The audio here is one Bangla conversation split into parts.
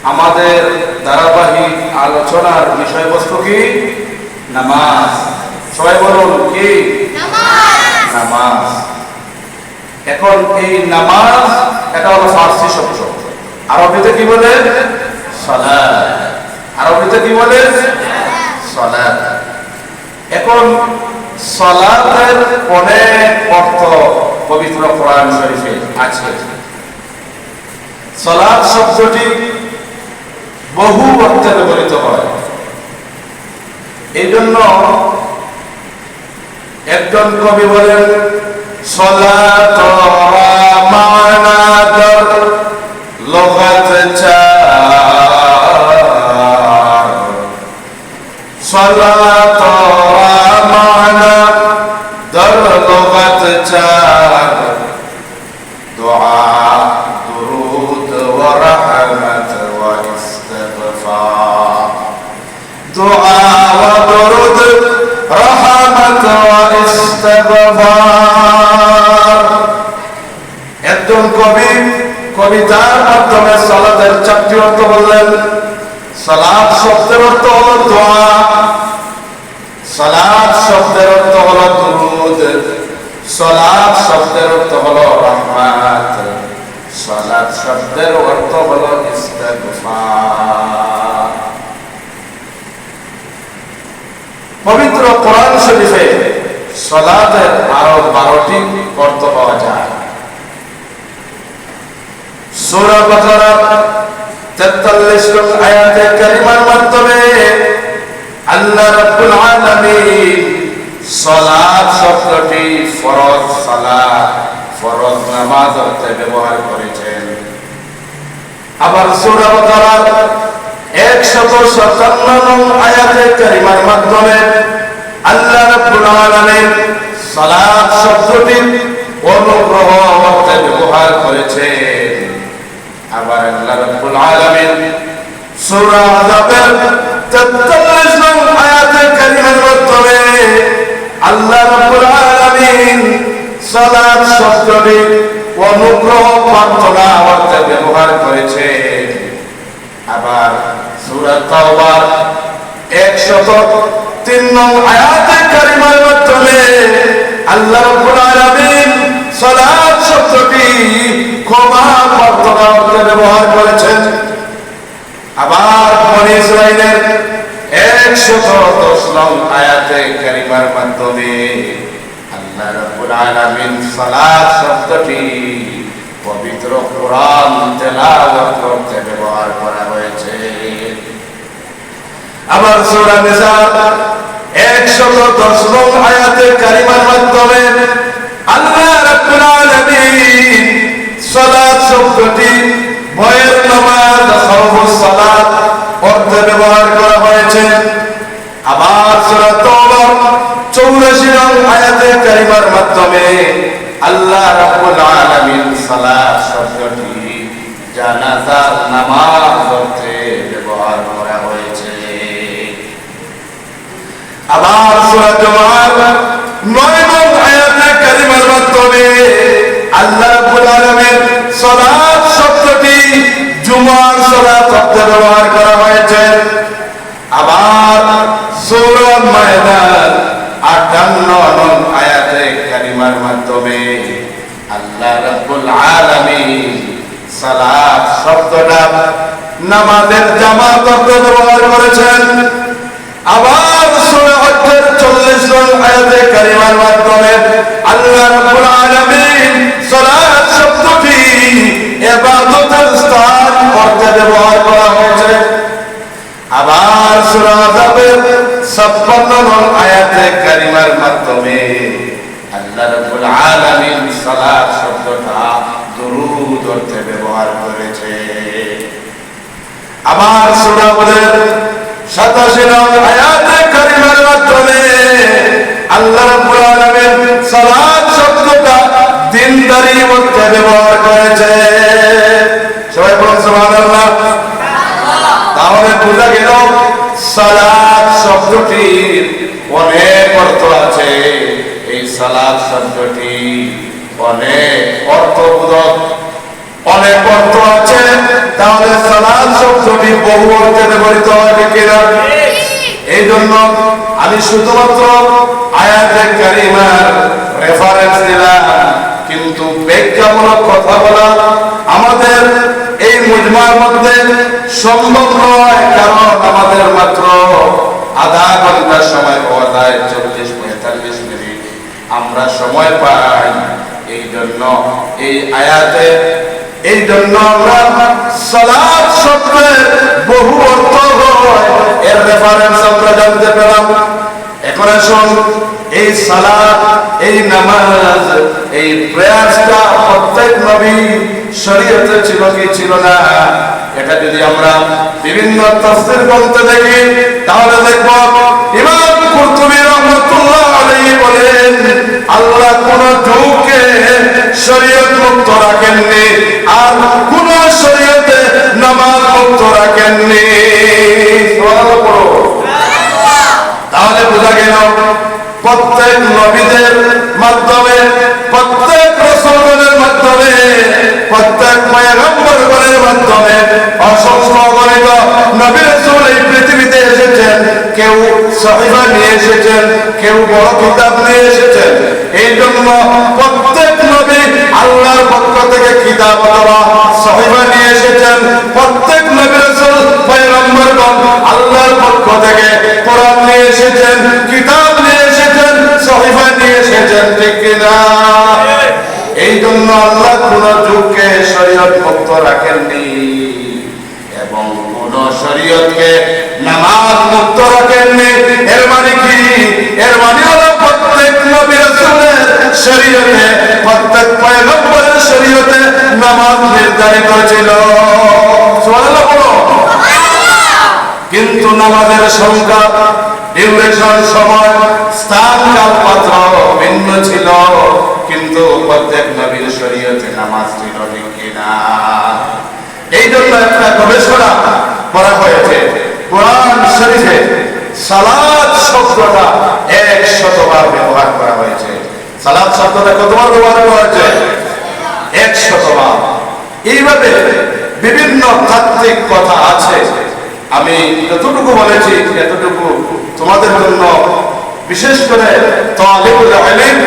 আমাদের ধারাবাহিক আলোচনার বিষয়বস্তু কি? নামাজ। সবাই বলুন কি? নামাজ। এখন এই নামাজ এটা হলো ফার্সি শব্দ, আরবিতে কি বলে? সালাত। আরবিতে কি বলে? সালাত। এখন সালাতের অনেক অর্থ পবিত্র কোরআন শরীফে আছে। সালাত শব্দটি বহু অর্থে ব্যবহৃত হয়। এই জন্য একজন কবি বলেন, সালাত মানাদার লগাত চার, সালাত মানাদার লগাত চার, দুআ দুরুদ ওয়া রাহমাত ওয়া ইস্তিগফার, দুআ ওয়া দুরুদ রাহমাত ওয়া ইস্তিগফার। একজন কবি কবিতার মাধ্যমে সালাতের চারটি অর্থ বললেন। সালাত শব্দের অর্থ হলো দোয়া, সালাত শব্দের অর্থ হলো দুরুদ, সালাত শব্দের অর্থ হলো রহমত, সালাত শব্দের অর্থ হলো ইস্তিগফার। পবিত্র কোরআন শরীফে সালাতের আরো 12টি অর্থ পাওয়া যায়। সূরা বাকারা 43 নং আয়াতে কারিমার মাধ্যমে আল্লাহ রাব্বুল আলামিন সালাত শব্দটি ফরজ সালাত, ফরজ নামাজ অর্থে ব্যবহার করেছেন। আবার সূরা বাকারার 157 নং আয়াতে কারিমার মাধ্যমে আল্লাহ রাব্বুল আলামিন সালাত শব্দটির অনুগ্রহ অর্থে ব্যবহার করেছেন। আবার আল্লাহ রাব্বুল আলামিন সূরা আযাবের 43 নং আয়াতে কারিমার মাধ্যমে আল্লাহ রাব্বুল আলামিন সালাত শব্দটির অনুগ্রহ প্রার্থনা অর্থে ব্যবহার করেছেন। আবার সূরা তাওবার 103 নং আয়াতে কারিমার মাধ্যমে আল্লাহ রাব্বুল আলামিন সালাত শব্দটি ক্ষমা প্রার্থনা অর্থে ব্যবহার করেছেন। আবার বনী ইসরাঈলের 110 নং আয়াতে কারিমার মাধ্যমে আল্লাহ রাব্বুল আলামিন সালাত শব্দটি পবিত্র কোরআন তেলাওয়াত করতে ব্যবহার করা হয়েছে। আবার সূরা নিসা 110 নং আয়াতে কারিমার মাধ্যমে আল্লাহ রাব্বুল আলামিন সালাত শব্দটি ভয়ের নামাজ, খাউফুস সালাত অর্থে ব্যবহার করা হয়েছে। আবার সূরা তাওবা 84 নং আয়াতে কারিমার মাধ্যমে আল্লাহ রাব্বুল আলামিন সালাত শব্দটি জানাজার নামাজ অর্থে ব্যবহার করা হয়েছে। আবার সূরা জুমার 9 নং আয়াতে কারিমার মাধ্যমে আল্লাহ রাব্বুল আলামিন সালাত শব্দটি জুমার সালাত অর্থে ব্যবহার করা হয়েছে। আবার সূরা মায়দার 58 নং আয়াতে কারিমার মাধ্যমে আল্লাহ রাব্বুল আলামিন সালাত শব্দটা নামাজের জামাত অর্থে ব্যবহার করেছেন। আবার সূরা হজ্জের 40 নং আয়াতে কারিমার মাধ্যমে আল্লাহ রাব্বুল আলামিন সালাত শব্দটি ইবাদতের স্থান অর্থে ব্যবহার করা হয়েছে। আবার সূরা আযাবের 56 নং আয়াতে কারিমার মাধ্যমে আল্লাহ রাব্বুল আলামিন সালাত শব্দটা দুরূদ অর্থে ব্যবহার করেছে। আবার সূরা হুদের 87 নং আয়াতে কারিমার মাধ্যমে আল্লাহ রাব্বুল আলামিন সালাত শব্দটা দিনদারি অর্থে ব্যবহার করেছে। সবাই বলুন সুবহানাল্লাহ। তাহলে বোঝা গেল সালাত শব্দটির অনেক অর্থ আছে। এই সালাত শব্দটি অনেক অর্থবোধক, অনেক অর্থ আছে। তাহলে সালাত শব্দটি বহু অর্থে ব্যবহৃত হয়, ঠিক কিনা? এই জন্য আমি শুধুমাত্র আয়াতে কারিমার রেফারেন্স দিলাম, কিন্তু ব্যাখ্যামূলক কথা বলা আমাদের এই মুজমার মধ্যে সম্ভব নয়, কারণ আমাদের মাত্র আধা ঘন্টার সময় পাওয়া যায়, 40-45 মিনিট আমরা সময় পাই। এই জন্য এই আয়াতে, এই জন্য আমরা সালাত শব্দের বহু অর্থ হয়, এর রেফারেন্স আমরা জানতে পেলাম। এখন আসুন, এই সালাত, এই নামাজ, এই প্রেয়ারটা প্রত্যেক নবী শরীয়তে ছিল কি ছিল না? এটা যদি আমরা বিভিন্ন তাফসীর গ্রন্থে দেখি তাহলে দেখব ইমাম কুরতুবী রাহমাতুল্লাহ আলাইহি বলেন, আল্লাহ কোন যুগকে শরীয়ত মুক্ত রাখেননি, আর কোন শরীয়তে নামাজ মুক্ত রাখেননি। সুবহানাল্লাহ। তাহলে বোঝা গেল প্রত্যেক নবীদের মাধ্যমে, প্রত্যেক রাসূলের মাধ্যমে, প্রত্যেক পয়গম্বরের মাধ্যমে অসংখ্য অগণিত নবী রাসূল এই পৃথিবীতে এসেছেন। কেউ সহিফা নিয়ে এসেছেন, কেউ বড় কিতাব নিয়ে এসেছেন। এই জন্য প্রত্যেক নবী আল্লাহর পক্ষ থেকে কিতাব অথবা সহিফা নিয়ে এসেছেন। প্রত্যেক নবী রাসূল পয়গম্বরগণ আল্লাহর পক্ষ থেকে কোরআন নিয়ে এসেছেন, কিতাব নিয়ে এসেছেন, সহিফা নিয়ে এসেছেন, ঠিক কিনা? এই জন্য আল্লাহ কোন যুগকে শরীয়ত মুক্ত রাখেননি এবং কোন শরীয়তকে নামাজ মুক্ত রাখেননি। এর মানে কি? এর মানে হলো প্রত্যেক নবী রাসূলের শরীয়তে, প্রত্যেক পয়গম্বরের শরীয়তে নামাজ নির্ধারিত ছিল। সুবহানাল্লাহ বলো। কিন্তু নামাজের সংখ্যা, ডিউরেশন, সময়, স্থান, কাল, পাত্র ভিন্ন ছিল, কিন্তু প্রত্যেক নবীর শরীয়তে নামাজ ছিল, ঠিক কিনা? এই জন্য একটা গবেষণা করা হয়েছে, কোরআন শরীফে সালাত শব্দটা 100 বার ব্যবহার করা হয়েছে। সালাত শব্দটা কতবার ব্যবহার করা হয়েছে? 100 বার। এইভাবে বিভিন্ন তাত্ত্বিক কথা আছে। আমি যতটুকু বলেছি এতটুকু তোমাদের জন্য, বিশেষ করে তালিবুল ইলম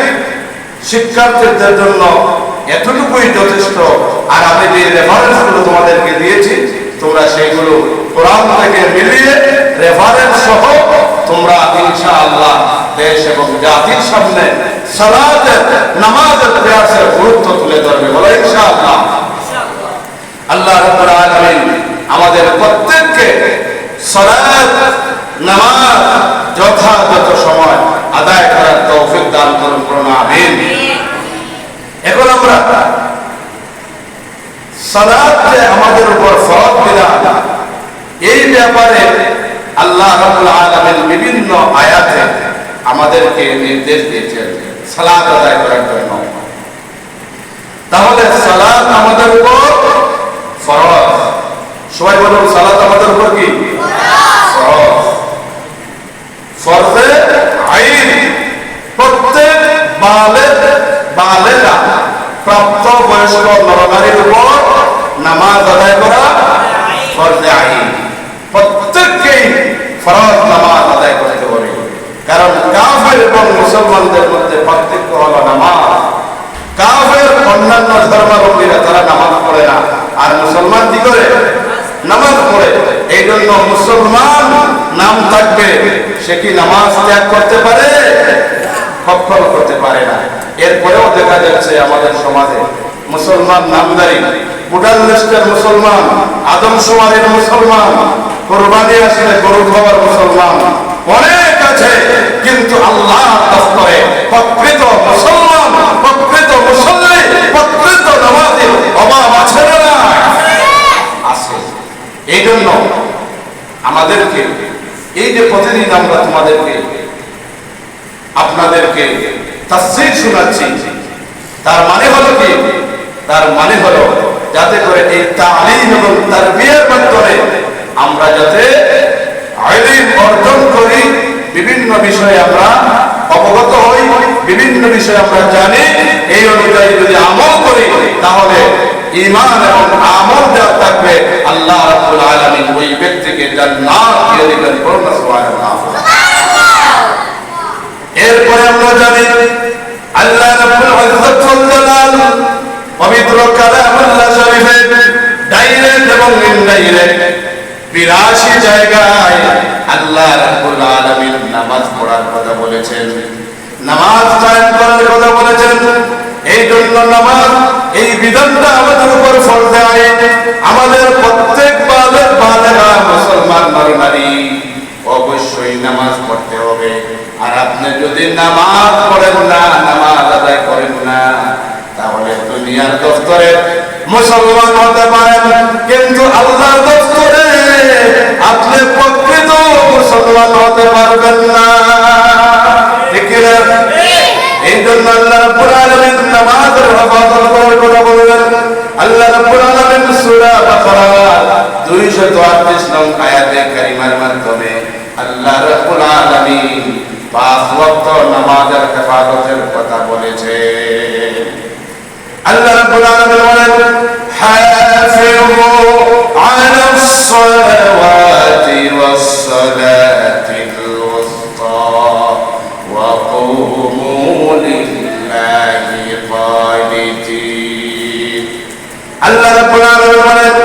শিক্ষার্থীদের জন্য এতটুকুই যথেষ্ট। আর আমি যে রেফারেন্সগুলো তোমাদেরকে দিয়েছি, তোমরা সেইগুলো কোরআন থেকে মিলিয়ে রেফারেন্স সহ তোমরা ইনশাআল্লাহ দেশ এবং জাতির সামনে সালাতের, নামাজের, প্রেয়ারের গুরুত্ব তুলে ধরবে। বলো ইনশাআল্লাহ। আল্লাহ রাব্বুল আলামিন আমাদের প্রত্যেককে সালাত, নামাজ যথাযথ সময় আদায় করার তৌফিক দান করুন, করুন আমিন। এখন আমরা সালাত যে আমাদের উপর ফরজ বিধান, এই ব্যাপারে আল্লাহ রাব্বুল আলামিন বিভিন্ন আয়াতে আমাদেরকে নির্দেশ দিয়েছেন সালাত আদায় করার জন্য। তাহলে সালাত আমাদের উপর ফরজ। সবাই বলুন, সালাত আমাদের উপর কি ফরজ? ফরজে আইন। প্রত্যেক বালেগা প্রাপ্ত বয়স্ক নরনারীর উপর নামাজ আদায় করা ফরজে আইন। প্রত্যেককেই ফরজ নামাজ আদায় করতে হবে, কারণ কাফের এবং মুসলমানদের মধ্যে পার্থক্য হলো নামাজ। কাফের অন্যান্য ধর্মাবলম্বীরা তারা নামাজ পড়ে না, আর মুসলমান কি করে? নামাজ পড়ে। এই জন্য মুসলমান নাম থাকবে, সে কি নামাজ ত্যাগ করতে পারে? কখনো করতে পারে না। এরপরেও দেখা যাচ্ছে আমাদের সমাজে মুসলমান নামদারি, ভোটার লিস্টের মুসলমান, আদমশুমারির মুসলমান, কোরবানি আসলে গরু খাওয়ার মুসলমান অনেক আছে, কিন্তু আল্লাহ দস্তরে প্রকৃত মুসলমান, প্রকৃত মুসল্লি, প্রকৃত নামাজি অভাব আছে না? আছে। এই জন্য আমাদেরকে এই যে প্রতিদিন আমরা আপনাদেরকে তাফসীর শোনাচ্ছি, তার মানে হলো কি? তার মানে হলো যাতে করে এই তালিম এবং তারবিয়ার মাধ্যমে আমরা যাতে ইলম অর্জন করি, বিভিন্ন বিষয়ে আমরা অবগত হই, বিভিন্ন বিষয়ে আমরা জানি, এই অনুযায়ী যদি আমল করি তাহলে ঈমান এবং আমল যা থাকবে আল্লাহ রাব্বুল আলামিন ওই জান্নাত দিয়ে দিবেন। বলুন সুবহানাল্লাহ। এরপরে আমরা জানি আল্লাহ রাব্বুল ইজ্জত ওয়াল জালাল পবিত্র কালামুল্লাহ শরীফে ডাইরেক্ট এবং ইনডাইরেক্ট 82 জায়গায় আল্লাহ রাব্বুল আলামিন নামাজ পড়ার কথা বলেছেন, নামাজ কায়েম করার কথা বলেছেন। এই জন্য নামাজ, এই বিধানটা আমাদের উপর ফরজ আইন। আমাদের প্রত্যেক বালেগা মুসলমান নারী অবশ্যই নামাজ পড়তে হবে। আর আপনি যদি নামাজ পড়েন না, নামাজ আদায় করেন না, তাহলে দুনিয়ার দফতরে মুসলমান হতে পারেন, কিন্তু আল্লাহর দফতরে আপনি প্রকৃত মুসলমান হতে পারবেন না। ঠিক না? এই জন্য আল্লাহ রাব্বুল আলামিন নামাজের হেফাজত করার কথা বললেন। আল্লাহ রাব্বুল আলামিন সূরা বাকারা 238 নং আয়াতে কারিমার মাধ্যমে আল্লাহ রাব্বুল আলামিন 5 ওয়াক্ত নামাজের হেফাজতের কথা বলেছে। আল্লাহ রাব্বুল আলামিন বলেন, হাফিযু আলাস সালাওয়াতি ওয়াস সালাতিল উসতা ওয়া কুমু লিল্লাহি কানিতিন। আল্লাহ রাব্বুল আলামিন বলেন,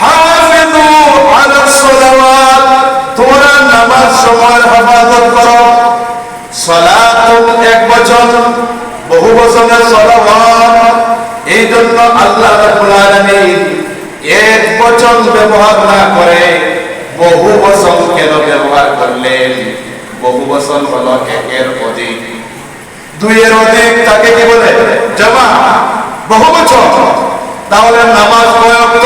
হাফিযু আলাস সালাওয়াত, তোমরা নামাজ সময়ের হেফাজত করো। সালাতুন এক বচন, বহু বচনের সালাওয়াত। এই জন্য আল্লাহ রাব্বুল আলামিন এক বচন ব্যবহার না করে বহু বচন কেন ব্যবহার করলেন? বহু বচন হলো একের অধিক, দুইয়ের অধিক, তাকে কি বলে? জামা, বহু বচন। তাহলে নামাজ কয় ওয়াক্ত?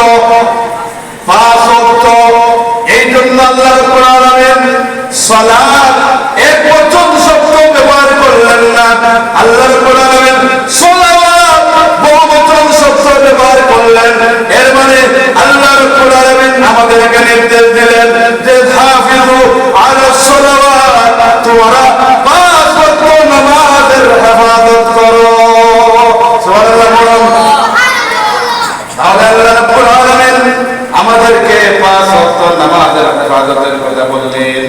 5 ওয়াক্ত। এই জন্য আল্লাহ রাব্বুল আলামিন সালাত এক বচন শব্দ ব্যবহার করলেন না। আল্লাহ রাব্বুল আলামিন সালাওয়াত বহু বচন শব্দ ব্যবহার করলেন। এর মানে আল্লাহ রাব্বুল আলামিন আমাদেরকে নির্দেশ দিলেন যে হাফিজু আলাস সালাওয়াত, তোমরা 5 ওয়াক্ত নামাজের হেফাজত করো। সুবহানাল্লাহ। তাহলে আল্লাহ রাব্বুল আলামিন আমাদেরকে 5 ওয়াক্ত নামাজের হেফাজতের কথা বললেন।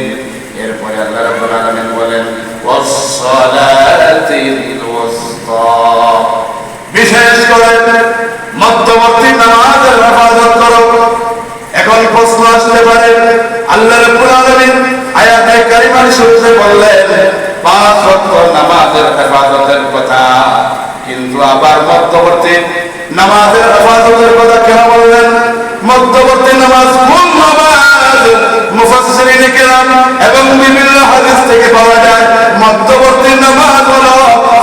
এরপরে আল্লাহ রাব্বুল আলামিন বলেন, ওয়াস সালাতিল উসতা, বিশেষ করে মধ্যবর্তী নামাজের হেফাজত করো। এখন প্রশ্ন আসতে পারে, আল্লাহ রাব্বুল আলামিন আয়াতে কারিমার শুরুতে বললেন 5 ওয়াক্ত নামাজের হেফাজতের কথা, কিন্তু আবার মধ্যবর্তী নামাজের হেফাজতের কথা কেন বললেন? মধ্যবর্তী নামাজ কোন নামাজ? মুফাসসিরিনে কেরাম এবং বিভিন্ন হাদিস থেকে পাওয়া যায় মধ্যবর্তী নামাজ হলো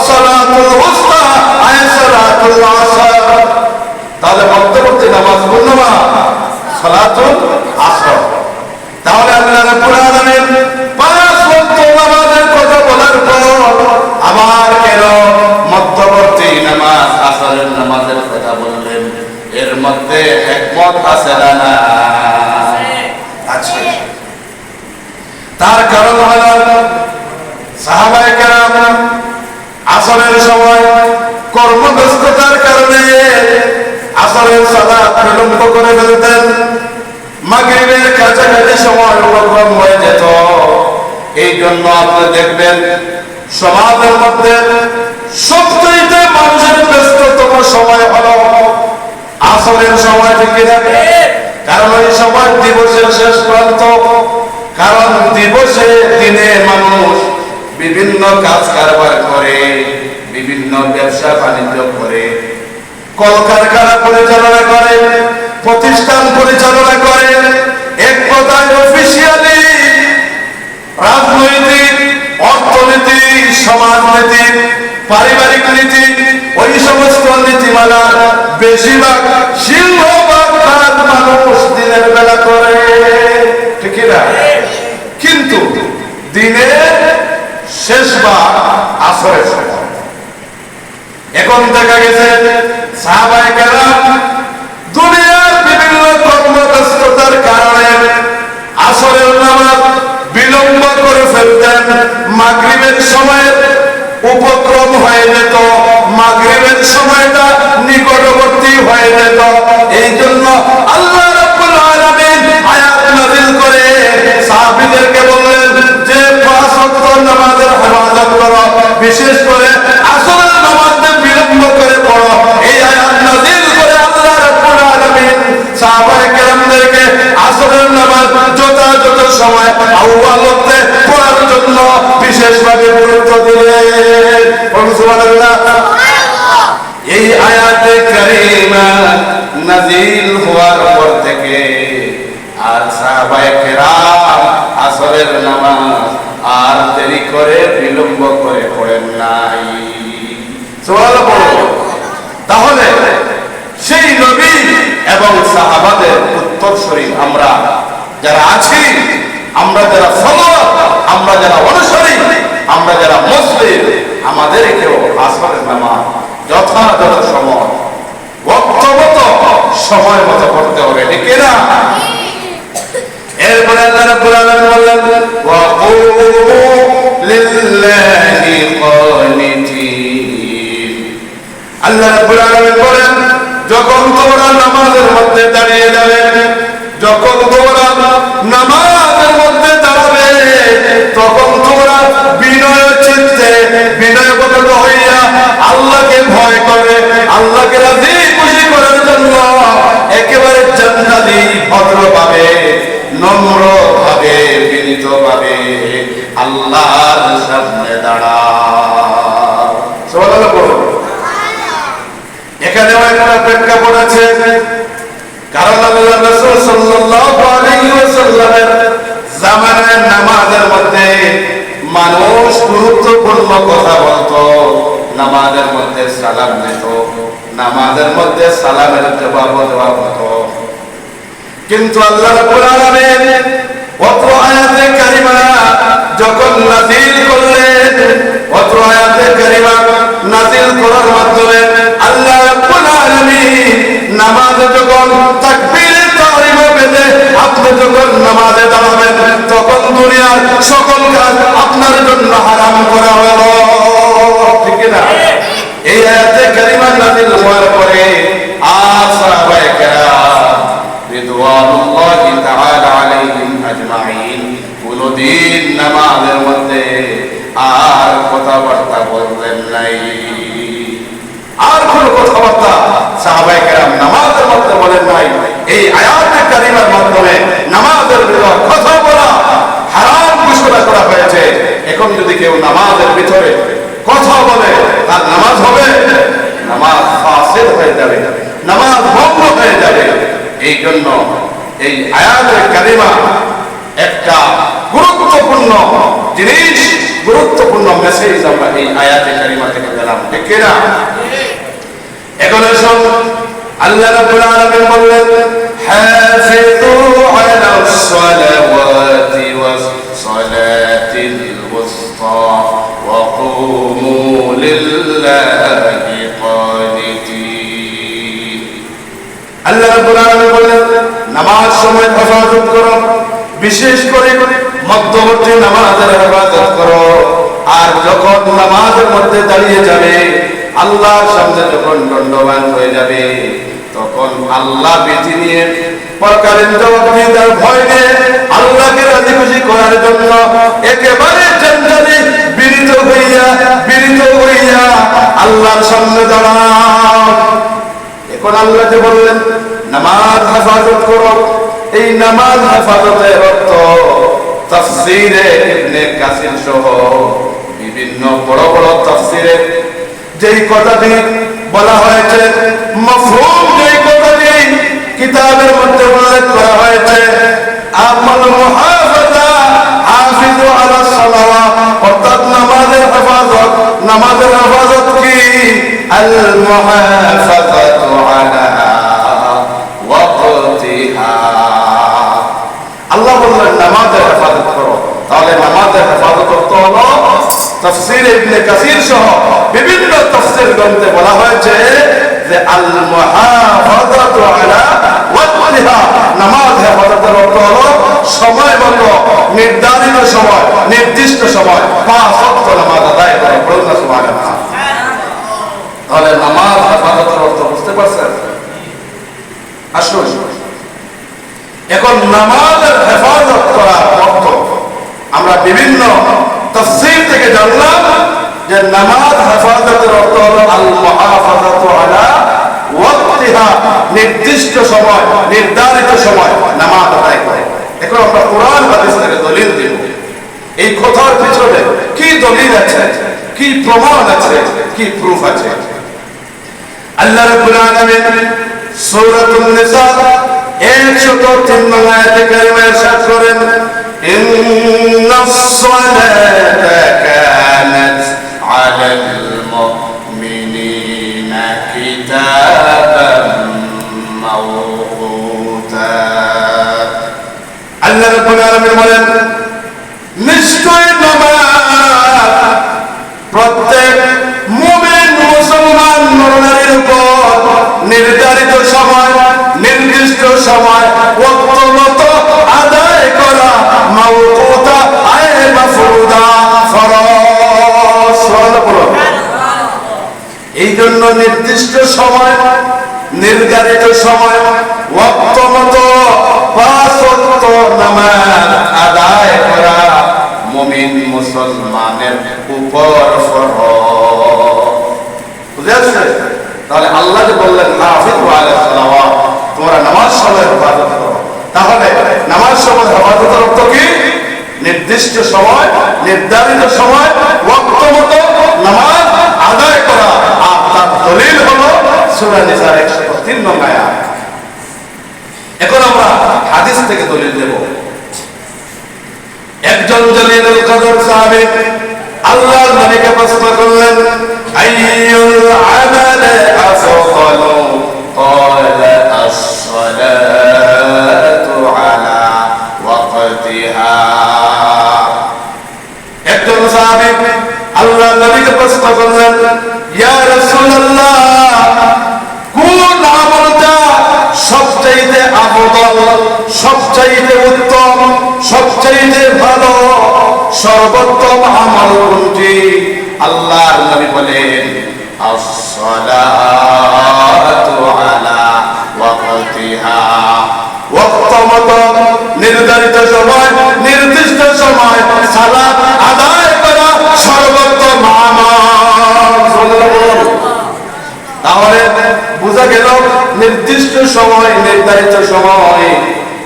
সালাতুল উসতা, সালাতুল আসর। তাহলে মধ্যবর্তী নামাজ কোন নামাজ? সালাতুল আসর। তাহলে আল্লাহ রাব্বুল আলামিন 5 ওয়াক্ত নামাজের কথা বলার পর আবার কেন মধ্যবর্তী নামাজ আসরের নামাজের কথা বললেন? এর মধ্যে হিকমত আছে না? আছে। তার কারণ হলো সাহাবায়ে কেরাম আসরের সময় কর্মব্যস্ততার কারণে আসরের সালাত বিলম্ব করে ফেলতেন। মাগরিবের কাছাকাছি সময় অতিক্রম হয়ে যেত। এই জন্য আপনি দেখবেন সমাজের মধ্যে সবচেয়ে মানুষের ব্যস্ততম সময় হলো আসরের সময়, ঠিক না? কারণ ওই সময় দিবসের শেষ প্রান্ত। কারণ দিনে মানুষ বিভিন্ন কাজ কারবার করে, বিভিন্ন ব্যবসা বাণিজ্য করে, কলকারখানা পরিচালনা করে, প্রতিষ্ঠান পরিচালনা করে। এক কথায় অফিসিয়ালি রাজনৈতিক, অর্থনৈতিক, সমাজনীতি, পারিবারিক নীতি, ওই সমস্ত নীতিমালার বেশিরভাগ সিংহভাগ কাজ মানুষ দিনের বেলা করে, ঠিক না? কিন্তু দিনের শেষ ভাগ আসরের সময়। এখন দেখা গেছে সাহাবায়ে কেরাম দুনিয়ার বিভিন্ন কর্মব্যস্ততার কারণে আসরের নামাজ বিলম্ব করে ফেলতেন। মাগরিবের সময়ের উপক্রম হয়ে যেত, মাগরিবের সময়টা নিকটবর্তী হয়ে যেত। এই জন্য আল্লাহ রাব্বুল আলামিন আয়াত নাযিল আউয়াল ওয়াক্তে পড়ার জন্য বিশেষভাবে গুরুত্ব দিলেন। সুবহানাল্লাহ। এই আয়াতে কারিমা নাযিল হওয়ার পর থেকে আর সাহাবায়ে কেরাম আসরের নামাজ আর দেরি করে বিলম্ব করে পড়েন নাই। সুবহানাল্লাহ। তাহলে সেই নবী এবং সাহাবাদের উত্তরসূরি আমরা যারা আছি, আমরা যারা ফলোয়ার, আমরা যারা অনুসারী, আমরা যারা মুসলিম, আমাদেরকেও আসরের নামাজ যথাযথ সময় বক্তব্য সময় মতো করতে হবে, ঠিক না? এরপরে আল্লাহ রাব্বুল আলামিন বললেন ওয়া কুমু লিল্লাহি কানিতিন। আল্লাহ রাব্বুল আলামিন বলেন যখন তোমরা নামাজের মধ্যে দাঁড়িয়ে যাবে, যখন তোমরা নামাজের মধ্যে দাঁড়াবে, তখন তোমরা বিনয় চিত্তে বিনয়বনত হইয়া আল্লাহকে ভয় করে আল্লাহকে রাজি খুশি করার জন্য একেবারে জান্নাতি ভদ্রভাবে নম্রভাবে বিনীতভাবে আল্লাহর সামনে দাঁড়াও। সুবহানাল্লাহ বলুন। এখানে একটা প্রেক্ষাপট আছে, কারণ আল্লাহর রাসূল সাল্লাল্লাহু আলাইহি ওয়াসাল্লামের জামানায় নামাজের মধ্যে মানুষ গুরুত্বপূর্ণ কথা বলতো, নামাজের মধ্যে সালাম দিত, নামাজের মধ্যে সালামের জবাব দেওয়া হতো। কিন্তু আল্লাহ রাব্বুল আলামিন অত্র আয়াতে কারিমা যখন নাযিল করলেন, অত্র আয়াতে কারিমা নাযিল করার মাধ্যমে আল্লাহ রাব্বুল আলামিন নামাজে যখন তাকবীরে তাহরিমা বেঁধে আপনি যখন নামাজে দাঁড়াবেন, তখন দুনিয়ার সকল কাজ আপনার জন্য হারাম করা হলো, ঠিক না? এই আয়াতে কারিমা নাযিল হওয়ার পরে সাহাবায়ে কেরাম রিদওয়ানুল্লাহি তাআলা আলাইহিম আজমাইন কোনদিন নামাজের মধ্যে আর কথাবার্তা বললেন নাই। আর কোন কথাবার্তা সাহাবায়ে কেরাম নামাজের মধ্যে বলেন নাই। এই আয়াতে কারিমার মাধ্যমে নামাজের ভিতর কথা বলা হারাম ঘোষণা করা হয়েছে। এখন যদি কেউ নামাজের ভিতরে কথা বলে তার নামাজ হবে, নামাজ ফাসিদ হয়ে যাবে, নামাজ ভঙ্গ হয়ে যাবে। এই জন্য এই আয়াতে কারিমা একটা গুরুত্বপূর্ণ জিনিস, গুরুত্বপূর্ণ মেসেজ আমরা এই আয়াতে কারিমা থেকে পেলাম, ঠিক না? এখন এসব আল্লাহ রাব্বুল আলামিন বললেন হাফিযু আলাস সালাওয়াতি ওয়াস সালাতিল ওয়াসতা ওয়া কুমু লিল্লাহি কানিতিন। আল্লাহ রাব্বুল আলামিন বললেন নামাজ সময় হেফাজত করো, বিশেষ করে মধ্যবর্তী নামাজের হেফাজত করো। আর যখন নামাজের মধ্যে দাঁড়িয়ে যাবে, আল্লাহর সামনে যখন দণ্ডবান হয়ে যাবে, তখন আল্লাহ বেঁচে নিয়ে পরকালীন জবাবদিহিতার ভয় নিয়ে আল্লাহকে রাজি খুশি করার জন্য একেবারে জান্নাতে বিনীত হইয়া আল্লাহর সামনে দাঁড়াও। এখন আল্লাহ যে বললেন নামাজ হেফাজত করো, এই নামাজ হেফাজতের অর্থ তাফসীরে ইবনে কাসির সহ বিভিন্ন বড় বড় তাফসীরে যেই কথাটি বলা হয়েছে, মাফহুম যেই কথাটি কিতাবের মধ্যে উল্লেখ করা হয়েছে, আমাল মুহাফাজা হাফিজু আলা সালাওয়াত, অর্থাৎ নামাজের হেফাজত। নামাজের হেফাজত কি? আল মুহাফাজাতু আলা ওয়াক্তিহা। আল্লাহ বললেন নামাজের হেফাজত করো। তাহলে নামাজের হেফাজত অর্থ হলো তাফসীর ইবনে কাসির সহ বিভিন্ন তাফসীর গ্রন্থে বলা হয়েছে যে আল মুহাফাজাতু আলা ওয়াক্তিহা, নামাজ হেফাজতের অর্থ হলো সময় মতো নির্ধারিত সময়, নির্দিষ্ট সময় 5 ওয়াক্ত নামাজ আদায় করা। বলুন না সুবহানাল্লাহ। তাহলে নামাজ হেফাজতের অর্থ বুঝতে পারছেন? আসুন এখন নামাজের হেফাজত করার অর্থ আমরা বিভিন্ন তাফসীর থেকে জানলাম যে নামাজ হেফাজতের অর্থ হলো আল মুহাফাজাতু আলা ওয়াক্তিহা, নির্দিষ্ট সময়, নির্ধারিত সময় নামাজ আদায় করে। এখন আমরা কোরআন হাদিস থেকে দলিল এই কথার পিছনে কি দলিল আছে, কি প্রমাণ আছে, কি প্রুফ আছে? আল্লাহ রাব্বুল আলামিন সূরাতুন নিসা 103 নং আয়াতে কারিমা ইরশাদ করেন, ইন্নাস সালাতা কানাত আলাল মুমিনিনা কিতাবাম মাওকুতা। আল্লাহ রাব্বুল আলামিন বলেন, নিশ্চয় নামাজ প্রত্যেক মুমিন মুসলমান নরনারীর উপর নির্ধারিত সময়, নির্দিষ্ট সময় ওয়াক্ত মতো আদায় করা মাওকুতা আয় মাফরুদা ফরজ। এই জন্য নির্দিষ্ট সময়, নির্ধারিত সময় ওয়াক্ত মতো 5 ওয়াক্ত নামাজ আদায় করা মুমিন মুসলমানের উপর ফরজ। বুঝেছে? তাহলে আল্লাহ যে বললেন হাফিজু আলাস সালাওয়াত, তোমরা নামাজ সময় হেফাজত করো, তাহলে নামাজ সময় হেফাজতের অর্থ কি? নির্দিষ্ট সময়, নির্ধারিত সময় ওয়াক্ত মতো নামাজ আদায় করা। আর তার দলিল হলো সূরা নিসার 103 নং আয়াত। এখন আমরা হাদিস থেকে দলিল দেব। একজন জলিলুল কদর সাহাবী আল্লাহর নবীকে প্রশ্ন করলেন, আইয়ুল আমালি আফদালু? ক্বালা আস-সালাতু আলা ওয়াক্তিহা। একজন সাহাবী আল্লাহর নবীকে প্রশ্ন করলেন, ইয়া রাসূলুল্লাহ, কোন আমলটা সবচাইতে আফদল, সবচাইতে উত্তম, সবচাইতে ভালো, সর্বোত্তম আমল কোনটি? আল্লাহর নবী বলেন, আস-সালাতু আলা ওয়াক্তিহা। ওয়াক্ত মতো নির্ধারিত সময়, নির্দিষ্ট সময় সালাত আদায় করা সর্বোত্তম আমল। তাহলে বোঝা গেল নির্দিষ্ট সময়, নির্ধারিত সময়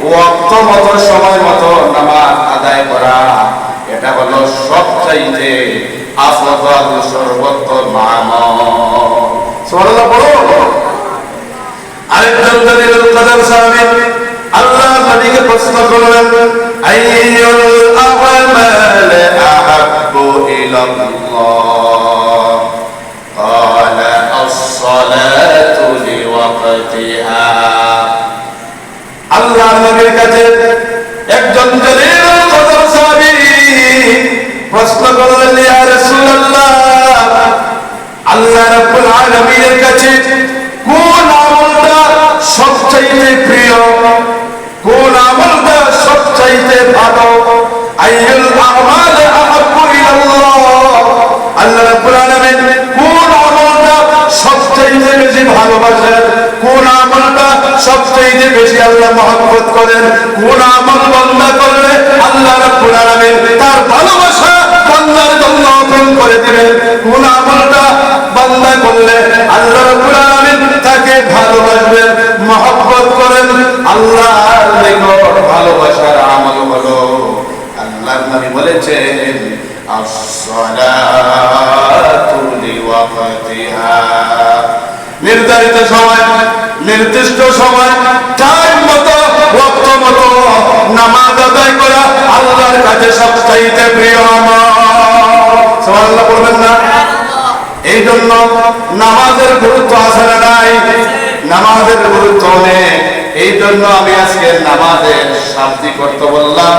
ওয়াক্ত মতো সময় মতো নামাজ আদায় করা, এটা হলো সবচাইতে আফদল, সর্বোত্তম আমল। সুবহানাল্লাহ বলো। আরেকজন জলিলুল কদর সাহাবী আল্লাহর নবীকে প্রশ্ন করলেন, আইয়ুল আমালি আহাব্বু ইলাল্লাহ? ক্বালা আস-সালাতু লিওয়াক্তিহা। আল্লাহর নবীর কাছে একজন জলিলুল কদর সাহাবী প্রশ্ন করলেন, ইয়া রাসূলুল্লাহ, আল্লাহ রাব্বুল আলামিনের কাছে কোন আমলটা সবচাইতে প্রিয়, কোন আমলটা সবচাইতে ভালো? আইয়ুল আমালি আহাব্বু ইলাল্লাহ? আল্লাহ রাব্বুল আলামিন কোন আমলটা সবচাইতে বেশি ভালোবাসেন, কোন আমলটা সবচাইতে বেশি আল্লাহ মহব্বত করেন, কোন আমল বান্দা করলে আল্লাহ রাব্বুল আলামিন তার ভালোবাসা বান্দার জন্য অর্পণ করে দিবেন, কোন আমলটা বান্দা করলে আল্লাহ রাব্বুল আলামিন তাকে ভালোবাসবেন, মহব্বত করেন। আল্লাহর নিকট ভালোবাসার আমল হলো, আল্লাহর নবী বলেছেন, আস-সালাতু লিওয়াক্তিহা। নির্ধারিত সময়, নির্দিষ্ট সময়, টাইম মতো, ওয়াক্ত মতো নামাজ আদায় করা আল্লাহর কাছে সবচাইতে প্রিয় আমল। সুবহানাল্লাহ বলবেন না? এই জন্য নামাজের গুরুত্ব আছে না নাই? নামাজের গুরুত্ব অনেক। এই জন্য আমি আজকে নামাজের শাব্দিক অর্থ বললাম।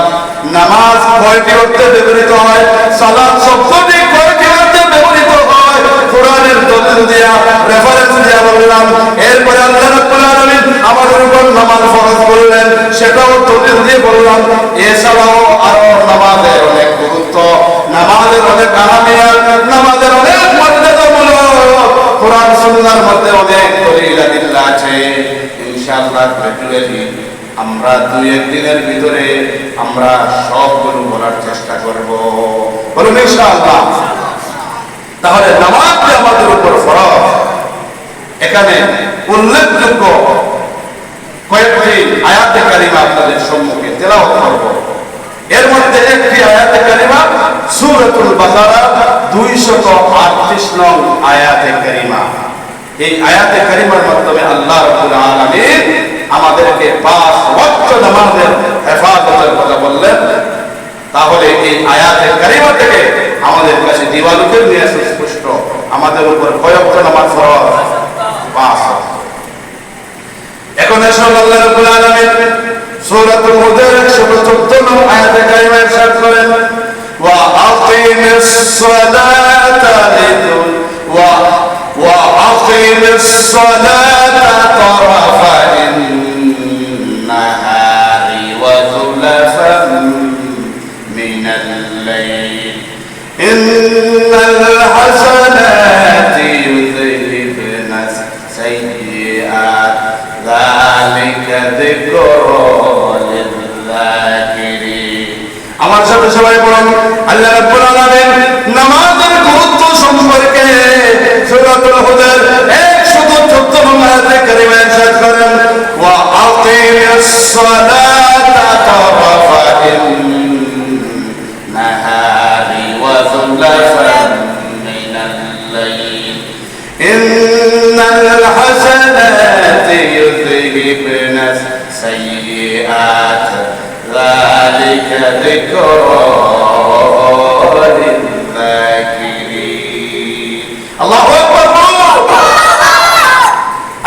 নামাজ কয়টি অর্থে ব্যবহৃত হয়? সালাত শব্দটি কয়টি অর্থে ব্যবহৃত হয়? কোরআনের দলিল দিয়া, রেফারেন্স দিয়া বললাম। এরপরে আল্লাহ রাব্বুল আলামিন আমাদের উপর নামাজ ফরজ করলেন, সেটাও দলিল দিয়ে বললাম। এছাড়াও আরো নামাজের অনেক গুরুত্ব, নামাজের অনেক আহমিয়ত, নামাজের অনেক মর্যাদামূলক কোরআন সুন্নাহর মধ্যে অনেক দলিল আদিল্লাহ আছে। ইনশাআল্লাহ গ্র্যাজুয়ালি আমরা 2-1 দিনের ভিতরে আমরা সবগুলো বলার চেষ্টা করব, বলুন ইনশাআল্লাহ। তাহলে নামাজ যে আমাদের উপর ফরজ, এখানে উল্লেখযোগ্য কয়েকটি আয়াতে কারিমা আপনাদের সম্মুখে তেলাওয়াত করব। এর মধ্যে একটি আয়াতে কারিমা সূরাতুল বাকারা 238 নং আয়াতে কারিমা। এই আয়াতে কারিমার মাধ্যমে আল্লাহ রাব্বুল আলামিন আমাদেরকে 5 ওয়াক্ত নামাজের হেফাজতের কথা বললেন। তাহলে এই আয়াতে কারিমা থেকে আমাদের কাছে দিবালুকের নিয়ে সুস্পষ্ট আমাদের উপর কয় ওয়াক্ত নামাজ ফরজ? 5 ওয়াক্ত। এখন এসব আল্লাহ রাব্বুল আলামিন সূরাতুল হুদের 114 নং আয়াতে কারিমা ইরশাদ করেন, ওয়া আকিমিস সালাতা ওয়া আকিমিস সালাতা তারাফাইন নাহারি ওয়া যুলাফান মিনাল লাইল ইন্নাল হাসানাতি ইউযহিবনা সাইয়্যাত যালিকা যিকরা লিল-যাকিরিন। আমার সাথে সবাই বলুন, আল্লাহ রাব্বুল আলামিন নামাজের গুরুত্ব সম্পর্কে সূরাতুল হুদের 114 নং আয়াতে কারিমা ইরশাদ করেন, ওয়া আকিমিস সালাতা তারাফাইন নাহারি ওয়া যুলাফান মিনাল লাইল ইন্নাল হাসানাতি ইউযহিবনা সাইয়্যাত যালিকা যিকরা লিল-যাকিরিন। আল্লাহু আকবার।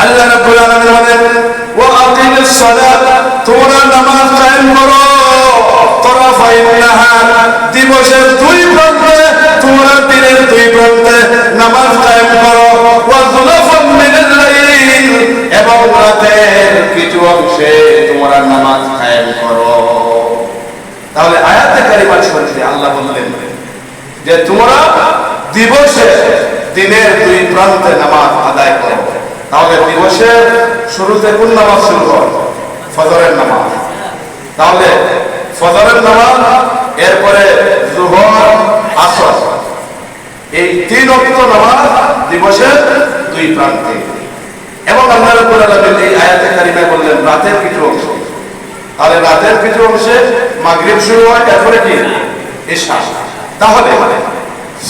আল্লাহ রাব্বুল আলামিন বলেন, ওয়া আকিমিস সালাত, তোমরা নামাজ কায়েম করো, তারাফাইন নাহার, দিবসের দুই প্রান্তে, তোমরা দিনের দুই প্রান্তে নামাজ কায়েম করো, ওয়া যুলাফান মিনাল লাইল, এবং রাতের কিছু অংশে তোমরা নামাজ কায়েম করো। তাহলে আয়াতে কারিমার শুরুতে আল্লাহ বললেন যে তোমরা দিবসে দিনের দুই প্রান্তে নামাজ আদায় করো। তাহলে দিবসের শুরুতে কোন নামাজ শুরু হয়? ফজরের নামাজ। তাহলে ফজরের নামাজ, এরপরে যোহর, আসর, এই 3 ওয়াক্ত নামাজ দিবসের দুই প্রান্তে। এবং আল্লাহ রাব্বুল আলামিন এই আয়াতে কারিমায় বললেন রাতের কিছু অংশ। তাহলে রাতের কিছু অংশে মাগরিব শুরু হয়, এরপরে কি? ইশা। তাহলে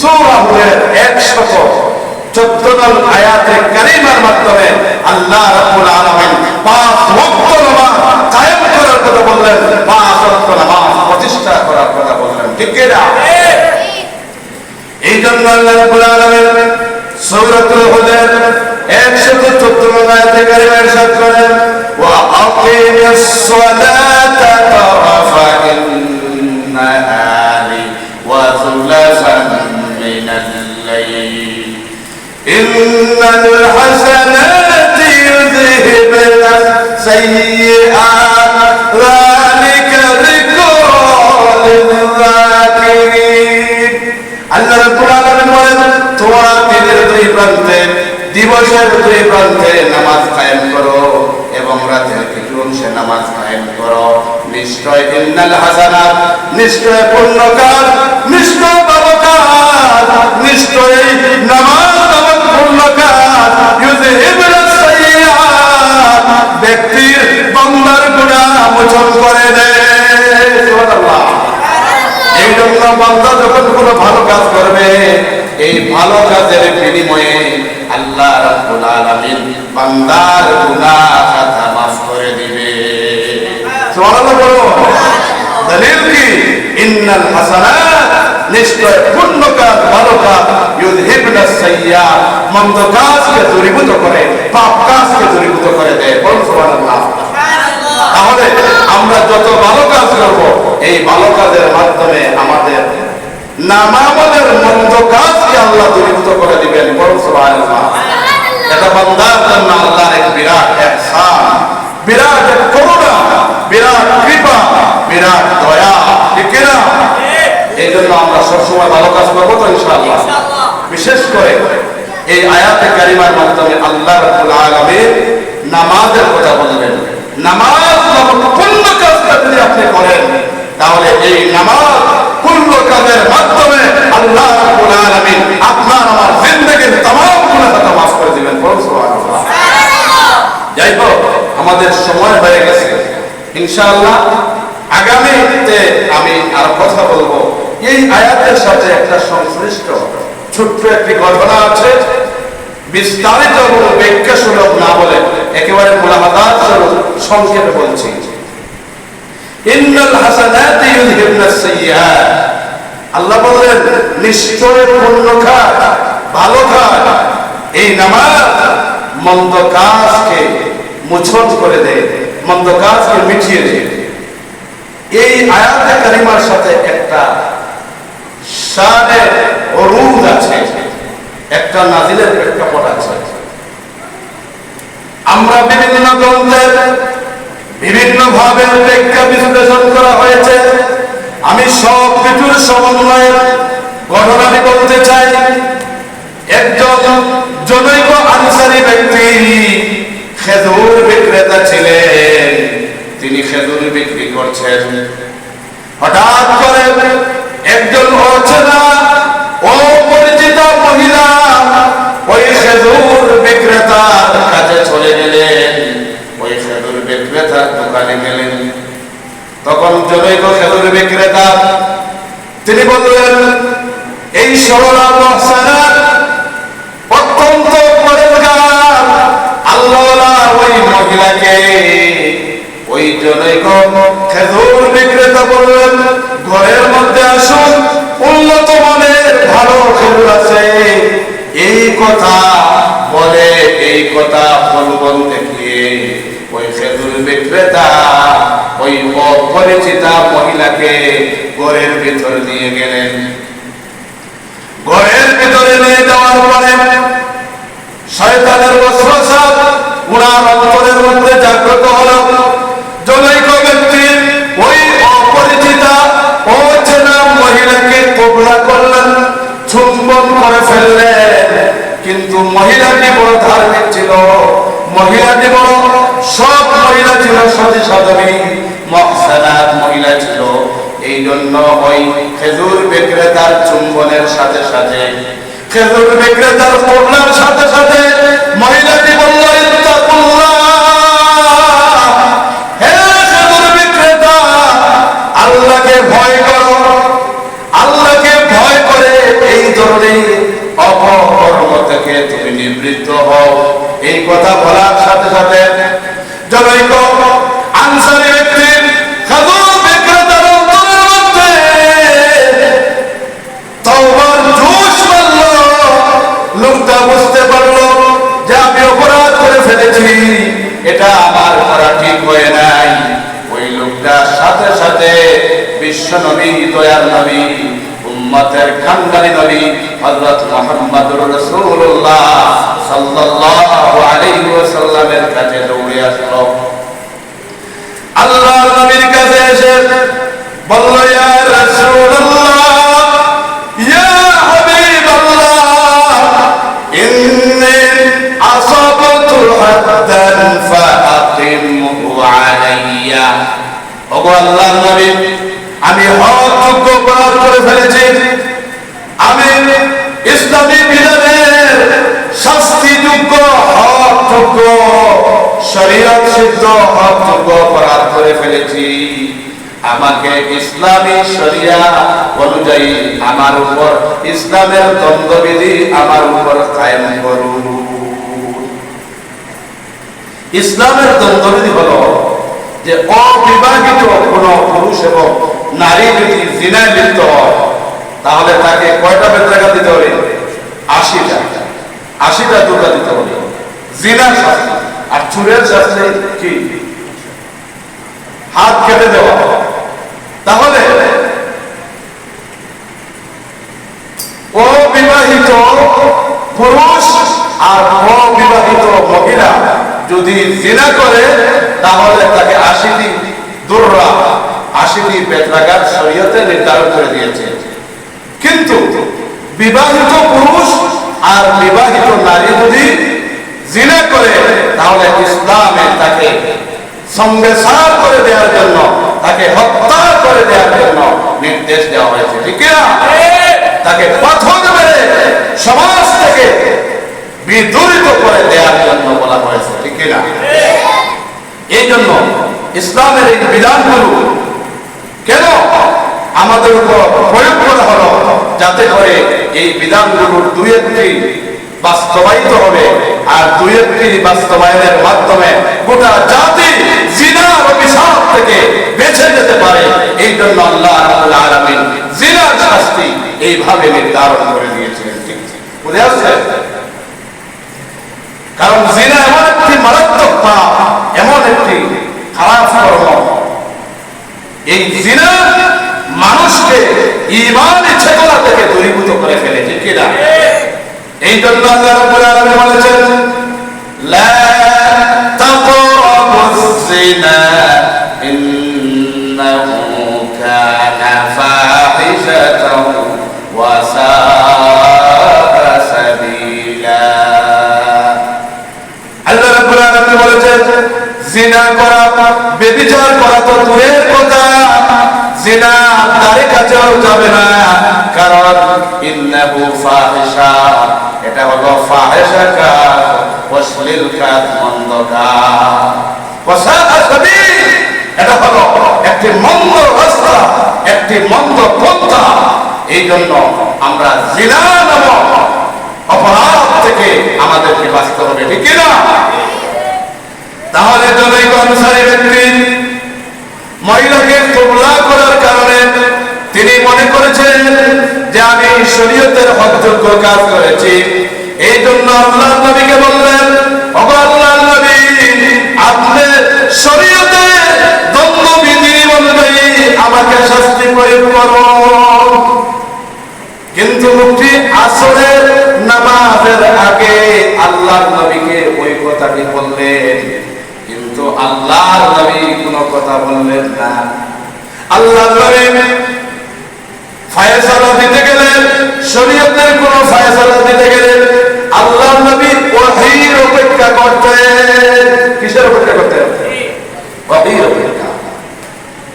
সূরা হুদের 114 নং আয়াতে কারিমার মাধ্যমে আল্লাহ রাব্বুল আলামিন 5 ওয়াক্ত নামাজ কায়েম করার কথা বললেন, 5 ওয়াক্ত নামাজ প্রতিষ্ঠা করার কথা বললেন। ঠিক কি না? এই জন্য আল্লাহ রাব্বুল আলামিন সূরাতুল হুদের 114 নং আয়াতে কারিমা ইরশাদ করেন, ওয়া আকিমিস সালাতা তারাফাইন নাহারি ওয়া যুলাফান মিনাল লাইল ইন্নাল হাসানাতি ইউযহিবনা সাইয়্যাত যালিকা যিকরা লিল-যাকিরিন। আল্লাহ রাব্বুল আলামিন বলেন, তোমরা দিনের দুই প্রান্তে, দিবসের দুই প্রান্তে নামাজ কায়েম করো এবং রাতের কিছু অংশে নামাজ কায়েম করো। নিশ্চয় ইন্নাল হাসানাত, নিশ্চয় পূর্ণ কাজ, নিশ্চয় ভালো কাজ, নিশ্চয় নামাজ এবং পূর্ণ কাজ ইউযহিবনা সাইয়্যাত, ব্যক্তির বান্দার গুনাহ মোচন করে দেয়। সুবহানাল্লাহ। এই জন্য বান্দা যখন কোনো ভালো কাজ করবে, এই ভালো কাজের বিনিময়ে আল্লাহ রাব্বুল আলামিন বান্দার গুনাহ খাতা মাফ করে দিবে। সুবহানাল্লাহ বলো। দলিল কি? ইন্নাল হাসানাত, নিশ্চয় পূর্ণ কাজ, ভালো কাজ, ইউযহিবনা সাইয়্যাত, মন্দ কাজকে দূরীভূত করে, পাপ কাজকে দূরীভূত করে দেয়। বলুন সুবহানাল্লাহ। তাহলে আমরা যত ভালো কাজ করব, এই ভালো কাজের মাধ্যমে আমাদের নামামলের মন্দ কাজকে আল্লাহ দূরীভূত করে দিবেন। বলুন সুবহানাল্লাহ। এটা বান্দার জন্য আল্লাহর এক বিরাট ইহসান, বিরাট এক করুণা, বিরাট কৃপা, বিরাট দয়া। ঠিক না? এই জন্য আমরা সবসময় ভালো কাজ করবো তো ইনশাআল্লাহ। বিশেষ করে এই আয়াতে কারিমার মাধ্যমে আল্লাহ রাব্বুল আলামিন নামাজের কথা বললেন। নামাজ যখন পূর্ণ কাজটা যদি আপনি করেন, তাহলে এই নামাজ পূর্ণ কাজের মাধ্যমে আল্লাহ রাব্বুল আলামিন আপনার আমার জিন্দেগীর तमाम গুনাহ খাতা মাফ করে দিবেন। বলুন সুবহানাল্লাহ। যাই হোক, আমাদের সময় হয়ে গেছে। ইনশাআল্লাহ আগামীতে আমি আর কথা বলবো। এই আয়াতের সাথে একটা সংশ্লিষ্ট ছোট্ট একটি ঘটনা আছে, বিস্তারিত এবং ব্যাখ্যা সুলভ না বলে একেবারে মুলাহাদাত স্বরূপ সংক্ষেপে বলছি। ইন্নাল হাসানাতি ইউযহিবনাস সাইয়্যাত, আল্লাহ বলেন নিশ্চয় পুণ্য কাজ, ভালো কাজ, এই নামাজ মন্দ কাজকে মোচন করে দেয়, মন্দ কাজকে মিটিয়ে দেয়। এই আয়াতে কারিমার সাথে একটা শানে উরুদ আছে, একটা নাজিলের প্রেক্ষাপট আছে। আমরা বিভিন্ন গ্রন্থের বিভিন্ন ভাবে ব্যাখ্যা বিশ্লেষণ করা হয়েছে। আমি সব কিছুর সমন্বয়ে ঘটনাটি বলতে চাই। একজন জনৈক আনসারী ব্যক্তি খেজুর বিক্রেতা ছিলেন। তিনি খেজুর বিক্রি করছেন। হঠাৎ করে একজন অচেনা অপরিচিত মহিলা ওই খেজুর বিক্রেতার কাছে চলে গেলেন, ওই খেজুর বিক্রেতার দোকানে গেলেন। তখন জনৈক খেজুর বিক্রেতা তিনি বললেন, এই সরলা মহসানা অত্যন্ত পরেজগার আল্লাহওয়ালা ওই মহিলাকে ওই জনৈক খেজুর বিক্রেতা বললেন, ঘরের মধ্যে আসুন, উন্নত মানের ভালো খেজুর আছে। এই কথা বলে, এই কথা বলবন দেখিয়ে ওই খেজুর বিক্রেতা ওই অপরিচিতা মহিলাকে ঘরের ভিতর নিয়ে গেলেন। ঘরের ভিতরে নিয়ে যাওয়ার পরে শয়তানের ওয়াসওয়াসা উনার অন্তরের মধ্যে জাগ্রত হলো। জনৈক ব্যক্তি ওই অপরিচিতা অচেনা মহিলাকে কবুল করলেন, চুম্বন করে ফেললেন। কিন্তু মহিলাটি বড় ধার্মিক ছিল, মহিলাটি বড় সব মহিলা ছিল, সতী সাধবী মুহসানাত মহিলা ছিল। এই জন্য ওই খেজুর বিক্রেতার চুম্বনের সাথে সাথে, খেজুর বিক্রেতার করলার সাথে সাথে মহিলাটি বলল, ইত্তাকুল্লাহ, হে খেজুর বিক্রেতা, আল্লাহকে ভয় করো, আল্লাহকে ভয় করে এই ধরনের অপকর্ম থেকে তুমি নিবৃত্ত হও। এই কথা বলার সাথে সাথে জনৈক আনসারী ব্যক্তি খেজুর বিক্রেতার অন্তরের মধ্যে তওবার জোশ মারল। লোকটা বুঝতে পারলো যে আমি অপরাধ করে ফেলেছি, এটা আমার করা ঠিক হয়ে নাই। ওই লোকটার সাথে সাথে বিশ্ব নবী, দয়ার নবী, উম্মতের খানদানি নবী হযরত মুহাম্মদুর রাসূলুল্লাহ সাল্লাল্লাহু আলাইহি ওয়াসাল্লামের কাছে দৌড়ে আসলো। আল্লাহর নবীর কাছে এসে বলল, ইয়া রাসূলুল্লাহ, ইয়া হাবিবাল্লাহ, ইন্নী আসাবতু হাদ্দান ফাআকিমহু আলাইয়া। ওগো আল্লাহর নবী, আমি হকযোগ্য অপরাধ করে ফেলেছি। আমি ইসলামী বিধানের শাস্তিযোগ্য হকযোগ্য শরীয়ত সিদ্ধ হকযোগ্য অপরাধ করে ফেলেছি। আমাকে ইসলামী শরিয়া অনুযায়ী আমার উপর ইসলামের দণ্ডবিধি আমার উপর কায়েম করুন। ইসলামের দণ্ডবিধি হলো যে অবিবাহিত কোন পুরুষ এবং নারী যদি জিনায় লিপ্ত হয় তাহলে তাকে কয়টা বেত্রাঘাত দিতে হবে? 80টা। 80টা দুর্গা দিতে হবে জিনার শাস্তি। আর চুরের শাস্তি কি? হাত কেটে দেওয়া। তাহলে অবিবাহিত পুরুষ আর অবিবাহিত মহিলা যদি জিনা করে তাহলে তাকে 80টি দুর্রা, 80টি বেত্রাঘাত শরীয়তে নির্ধারণ করে দিয়েছে। কিন্তু বিবাহিত পুরুষ আর বিবাহিত নারী যদি জিনা করে তাহলে ইসলামে তাকে সংবেসার করে দেওয়ার জন্য, তাকে হত্যা করে দেওয়ার জন্য নির্দেশ দেওয়া হয়েছে। ঠিক না? তাকে পাথর মেরে সমাজ থেকে বিদূরিত করে দেওয়ার জন্য বলা হয়েছে। ঠিক না? এই জন্য ইসলামের এই বিধানগুলো আমাদের উপর প্রয়োগ করা হলো, যাতে করে এই বিধানগুলোর দুই একটি বাস্তবায়িত হবে, আর দুই একটি বাস্তবায়নের মাধ্যমে গোটা জাতি জিনার অভিশাপ থেকে বেঁচে যেতে পারে। এই জন্য আল্লাহ রাব্বুল আলামিন জিনার শাস্তি এইভাবে নির্ধারণ করে দিয়েছিলেন। ঠিক বুঝে আসছে? কারণ জিনা এমন একটি মারাত্মক পাপ, এমন একটি খারাপ কর্ম, এই জিনা মানুষকে ঈমানের চেতনা থেকে দূরীভূত করে ফেলে। ঠিক কিনা? এই জন্য আল্লাহ রাব্বুল আলামিন বলেছেন, লা তাকরাবুজ জিনা ইন্নাহু কানা ফাহিশাতাও ওয়া সাআ সাবিলা। আল্লাহ রাব্বুল আলামিন বলেছেন, জিনা করা, ব্যভিচার করা তো দূরের কথা, জিনা তার কাছেও যাবে না, কারণ ইন্নাহু ফাহিশা, এটা হলো ফাহিশা কাজ, অশ্লীল কাজ, মন্দ কাজ, ওয়াসাআ সাবিল, এটা হলো একটি মন্দ রাস্তা, একটি মন্দ পন্থা। এই জন্য আমরা জিনা নামক অপরাধ থেকে আমাদেরকে বাঁচতে হবে। ঠিক না? তাহলে জনৈক অনুসারী ব্যক্তি মহিলাকে কবুলা করার কারণে তিনি মনে করেছেন যে আমি শরীয়তের হকযোগ্য কাজ করেছি, এই জন্য আল্লাহর নবীকে বললেন, ওগো আল্লাহর নবী, আপনি শরীয়তের দণ্ডবিধি অনুযায়ী আমাকে শাস্তি প্রয়োগ করুন। কিন্তু লোকটি আসরের নামাজের আগে আল্লাহর নবীকে ওই কথাটি বললেন, কিন্তু আল্লাহর নবী কোনো কথা বললেন না। আল্লাহর নবী ফয়সালা দিতে গেলেন, শরীয়তের কোন ফয়সালা দিতে গেলেন, আল্লাহর নবী ওহীর অপেক্ষা করতেন। কিসের অপেক্ষা করতেন? ওহীর অপেক্ষা।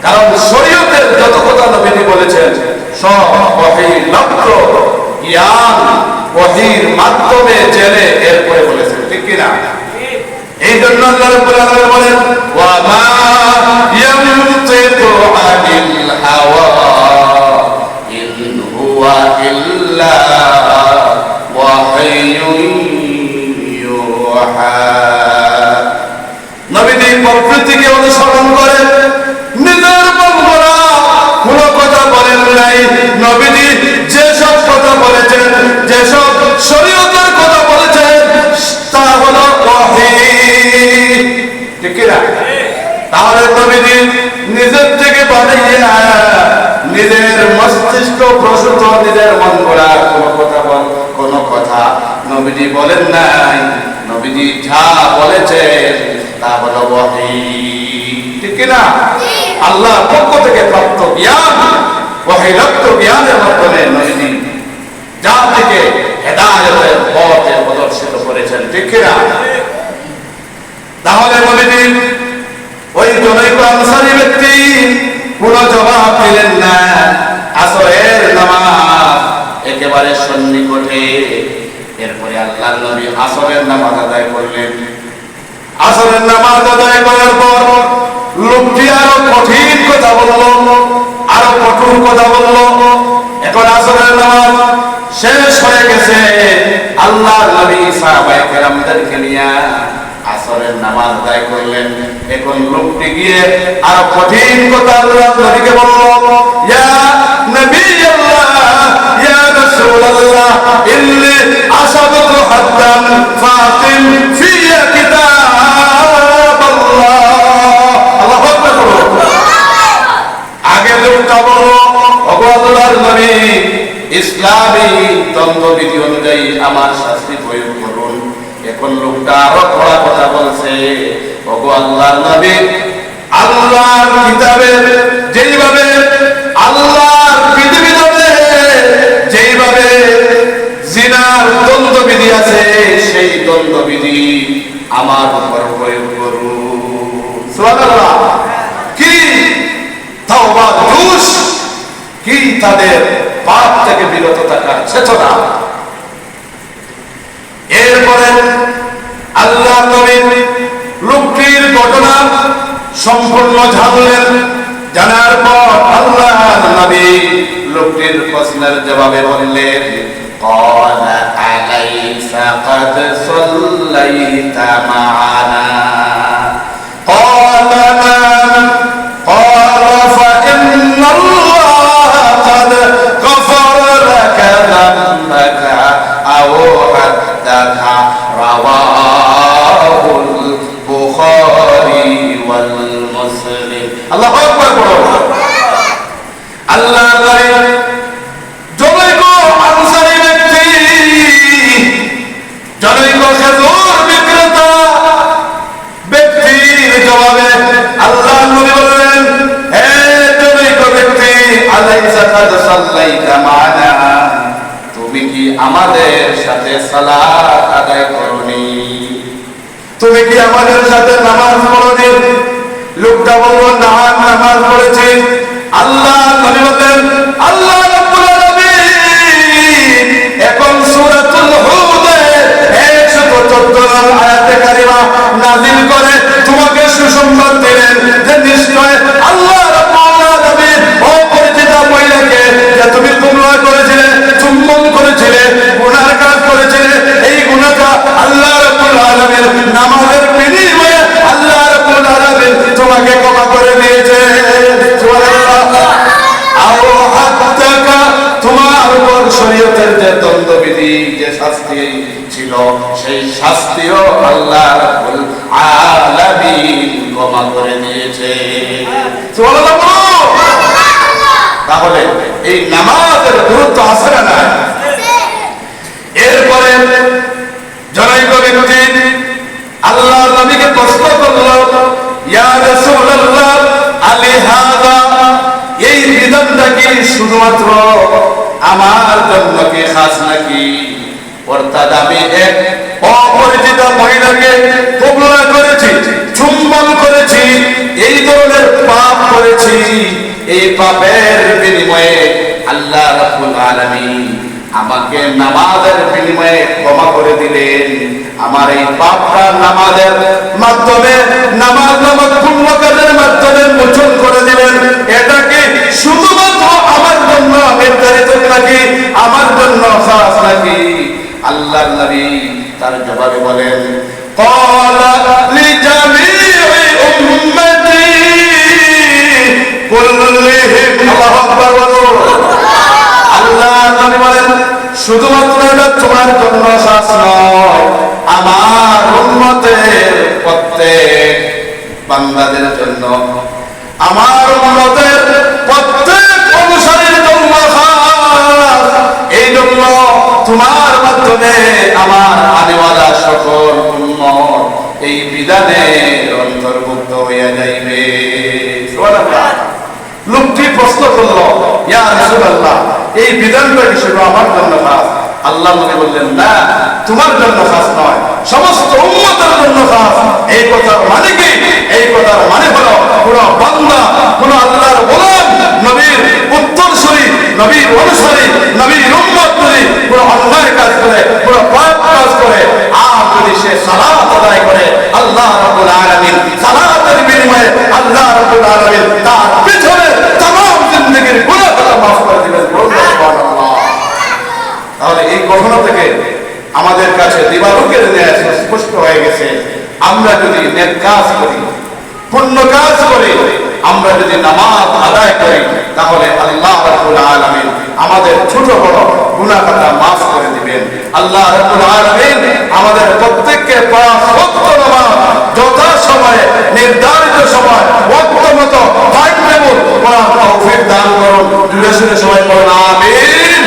কারণ শরীয়তের যত কথা নবী বলেছেন সব ওহী লব্ধ জ্ঞান, ওহীর মাধ্যমে জেনে এরপরে বলেছেন। ঠিক কিনা? এই জন্য আল্লাহ রাব্বুল আলামিন বলেন, ওয়া মা ইয়ানতিকু আনিল হাওয়া ইন হুয়া ইল্লা ওয়াহয়ুন ইউহা। নবীজি প্রকৃতিকে অনুসরণ করে নিজের মন গড়া কোনো কথা বলেন নাই। নবীজি যেসব কথা বলেছেন, যেসব শরীয়তের কথা বলেছেন, তা হলো ওহী। ঠিক না? তাহলে নবীজি নিজের থেকে বানিয়ে নিজের মস্তিষ্ক প্রসূত, নিজের মন গড়া কোনো কথা নবীজি বলেন নাই। নবীজি যা বলেছেন তা হলো ওহী। ঠিক না? আল্লাহর পক্ষ থেকে প্রাপ্ত জ্ঞান, ওহীলব্ধ জ্ঞানের মাধ্যমে নবীজি জাতিকে হেদায়েতের পথে প্রদর্শিত করেছেন। ঠিক না? তাহলে নবীজি ওই জনৈক আনসারী ব্যক্তি কোনো জবাব দিলেন না। আসরের নামাজ একেবারে সন্নিকটে, এরপরে আল্লাহর নবী আসরের নামাজ আদায় করলেন। আসরের নামাজ আদায় করার পর লোকটি আরো কঠিন কথা বলল, আরো কঠোর কথা বলল। এখন আসরের নামাজ শেষ হয়ে গেছে, আল্লাহর নবী সাহাবায়ে কেরামদেরকে নিয়ে আসরের নামাজ আদায় করলেন। এখন লোকটি গিয়ে আরো কঠিন কথা আল্লাহর নবীকে বলল, ইয়া নবী আল্লাহ, ইয়া রাসূলুল্লাহ, ইন্নী আসাবতু হাদ্দান ফাতিম ফি কিতাবাল্লাহ। আল্লাহু আকবার। আগে লোকটা বলল, ওগো আল্লাহর নবী, ইসলামী দণ্ডবিধি অনুযায়ী আমার শাস্তি প্রয়োগ করুন। এখন লোকটা আরো কড়া কথা বলছে, ওগো আল্লাহর নবী, আল্লাহর কিতাবে যেইভাবে, আল্লাহর বিধিবিধানে যেইভাবে জিনার দণ্ডবিধি আছে, সেই দণ্ডবিধি আমার উপর প্রয়োগ করুন। সুবহানাল্লাহ। কি তাওবা দুষ, কি তাদের পাপ থেকে বিরত থাকার চেতনা। এরপরে আল্লাহ নবী লোকটির ঘটনা সম্পূর্ণ জানলেন। জানার পর আল্লাহর নবী যুবকের প্রশ্নের জবাবে বললেন, ক্বালা আলাইসা ক্বাদ সাল্লাইতা মা'আনা, ক্বালা না'ম, ক্বালা ফাইন্নাল্লাহা ক্বাদ গফারা লাকা যামবাকা আও হাদ্দাকা, রাওয়াহুল বুখারী ওয়াল মুসলিম। আল্লাহু আকবার বলো। আল্লাহ তাআলা জনৈক আনসারী ব্যক্তি, জনৈক খেজুর বিক্রেতা ব্যক্তির জবাবে আল্লাহ নবী বললেন, হে জনৈক ব্যক্তি, আলাইসা কাদ সাল্লাইতা মা'আনা, তুমি কি আমাদের সাথে সালাত আদায় করনি? তুমি কি আমাদের সাথে নামাজ পড়নি? লোকটা বলল, না, নামাজ পড়েছি। আল্লাহ নবী বলেন, আল্লাহ রাব্বুল আলামিন এখন সূরাতুল হুদে 114 নং আয়াতে কারিমা নাযিল করে তোমাকে সুসংবাদ দিলেন যে নিশ্চয় আল্লাহ রাব্বুল আলামিন অপরিচিত মহিলাকে যে তুমি গুনাহ করেছিলে, চুম্বন করেছিলে, গুনার কাজ করেছিলে, এই গুনাহটা আল্লাহ রাব্বুল আলামিন নামাজের বিনিময়ে আল্লাহ রাব্বুল আলামিন তোমাকে ক্ষমা করে দিয়েছে। তোমার উপর শরীয়তের যে দণ্ডবিধি, যে শাস্তি ছিল, সেই শাস্তিও আল্লাহ রাব্বুল আলামিন ক্ষমা করে দিয়েছে। সুবহানাল্লাহ। তাহলে এই নামাজের গুরুত্ব আছে না নাই? এরপরে জনৈক ব্যক্তি আল্লাহর নবীকে প্রশ্ন করল, ইয়া রাসূলুল্লাহ, আলিহাযা, এই বিধানটা কি শুধুমাত্র আমার জন্য কি খাস নাকি? অর্থাৎ আমি এক অপরিচিত মহিলাকে কবুল করেছি, চুম্বন করেছি, এই ধরনের পাপ করেছি, এই পাপের বিনিময়ে আল্লাহ রাব্বুল আলামিন আমাকে নামাজের বিনিময়ে ক্ষমা করে দিলেন। আমার এই পাপটা নামাজের মাধ্যমে, নামাজ নামক পুণ্য কাজের মাধ্যমে মোচন করে দিলেন। এটা কি শুধুমাত্র আমার জন্য নির্ধারিত নাকি, আমার জন্য খাস নাকি? আল্লাহর নবী তার জবাবে বলেন, ক্বালা লিজামিই উম্মতি কুল্লিহিম। আল্লাহু আকবার বলো। আল্লাহ নবী বলেন, শুধুমাত্র এটা তোমার জন্য খাস নয়, আমার উম্মতের প্রত্যেক বান্দাদের জন্য, আমার উম্মতের প্রত্যেক অনুসারীর জন্য খাস। এই জন্য তোমার মাধ্যমে আমার আনেওয়ালা সকল উম্মত এই বিধানের অন্তর্ভুক্ত হইয়া যাইবে। সুবহানাল্লাহ। লোকটি প্রশ্ন করল, ইয়া রাসূলুল্লাহ, এই বিধানটা কি শুধু আমার জন্য খাস? আল্লাহ নবী বললেন, না, তোমার জন্য খাস নয়, সমস্ত উম্মতের জন্য খাস। এই কথার মানে কি? এই কথার মানে হলো কোন বান্দা, কোন আল্লাহর গোলাম, নবীর উত্তরসূরি, নবীর অনুসারী, নবীর উম্মত যদি কোন অন্যায় কাজ করে, কোন পাপ কাজ করে, আর যদি সে সালাত আদায় করে, আল্লাহ রাব্বুল আলামিন সালাতের বিনিময়ে আল্লাহ রাব্বুল আলামিন তার পিছনে तमाम জিন্দেগীর গুনাহগুলো মাফ করে দিবেন। সুবহানাল্লাহ। তাহলে এই ঘটনা থেকে আমাদের কাছে দিবালোকের ন্যায় স্পষ্ট হয়ে গেছে, আমরা যদি নেক কাজ করি, পুণ্য কাজ করি, আমরা যদি নামাজ আদায় করি, তাহলে আল্লাহ রাব্বুল আলামিন আমাদের ছোট বড় গুনাহ খাতা মাফ করে দিবেন। আল্লাহ রাব্বুল আলামিন আমাদের প্রত্যেককে পাঁচ ওয়াক্ত নামাজ যথা সময়ে, নির্ধারিত সময়, ওয়াক্ত মতো টাইম টেবিল পড়ার তৌফিক দান করুন। জুড়ে শুনে সবাই বলুন আমিন।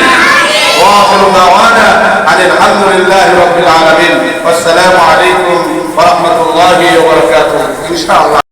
ওয়া আখিরু দাওয়ানা আলহামদুলিল্লাহি রাব্বিল আলামিন। আসসালামু আলাইকুম ওয়া রাহমাতুল্লাহি ওয়া বারাকাতুহু। ইনশাআল্লাহ।